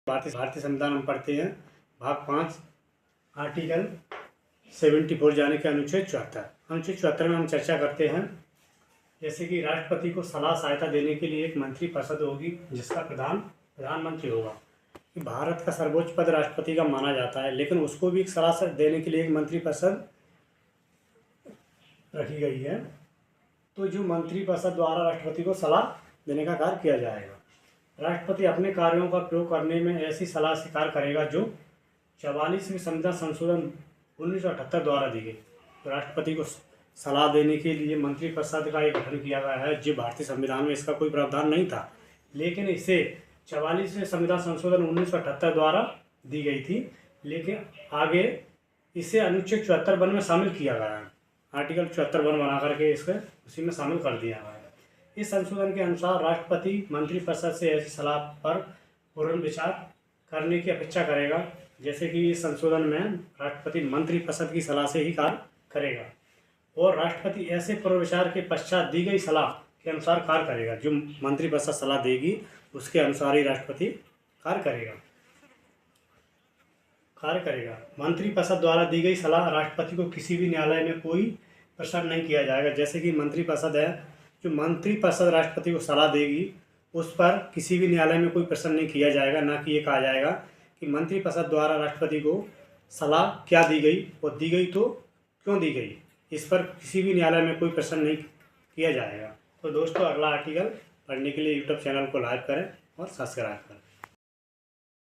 भारतीय संविधान हम पढ़ते हैं भाग 5 आर्टिकल 74 जाने के अनुच्छेद 74 में हम चर्चा करते हैं जैसे कि राष्ट्रपति को सलाह सहायता देने के लिए एक मंत्रिपरिषद होगी जिसका प्रधानमंत्री होगा। कि भारत का सर्वोच्च पद राष्ट्रपति का माना जाता है, लेकिन उसको भी एक सलाह देने के लिए एक मंत्रिपरिषद रखी गई है। तो जो मंत्रिपरिषद द्वारा राष्ट्रपति को सलाह देने का कार्य किया जाएगा। राष्ट्रपति अपने कार्यों का प्रयोग करने में ऐसी सलाह स्वीकार करेगा जो 44वें संविधान संशोधन 1978 द्वारा दी गई। तो राष्ट्रपति को सलाह देने के लिए मंत्रिपरिषद का एक गठन किया गया है। जो भारतीय संविधान में इसका कोई प्रावधान नहीं था, लेकिन इसे 44वें संविधान संशोधन 1978 द्वारा दी गई थी, लेकिन आगे इसे अनुच्छेद 74 में शामिल किया गया है। आर्टिकल 74 बना करके इसको उसी में शामिल कर दिया गया है। इस संशोधन के अनुसार राष्ट्रपति मंत्रिपरिषद से ऐसी सलाह पर पुनर्विचार करने की अपेक्षा करेगा। जैसे कि इस संशोधन में राष्ट्रपति मंत्रिपरिषद की सलाह से ही कार्य करेगा और राष्ट्रपति ऐसे पुनर्विचार के पश्चात दी गई सलाह के अनुसार कार्य करेगा। जो मंत्रिपरिषद सलाह देगी उसके अनुसार ही राष्ट्रपति कार्य करेगा। मंत्रिपरिषद द्वारा दी गई सलाह राष्ट्रपति को किसी भी न्यायालय में कोई प्रश्न नहीं किया जाएगा। जैसे कि मंत्रिपरिषद है, जो मंत्रिपरिषद राष्ट्रपति को सलाह देगी उस पर किसी भी न्यायालय में कोई प्रश्न नहीं किया जाएगा। ना कि ये कहा जाएगा कि मंत्रिपरिषद द्वारा राष्ट्रपति को सलाह क्या दी गई और दी गई तो क्यों दी गई, इस पर किसी भी न्यायालय में कोई प्रश्न नहीं किया जाएगा। तो दोस्तों, अगला आर्टिकल पढ़ने के लिए यूट्यूब चैनल को लाइक करें और सब्सक्राइब करें।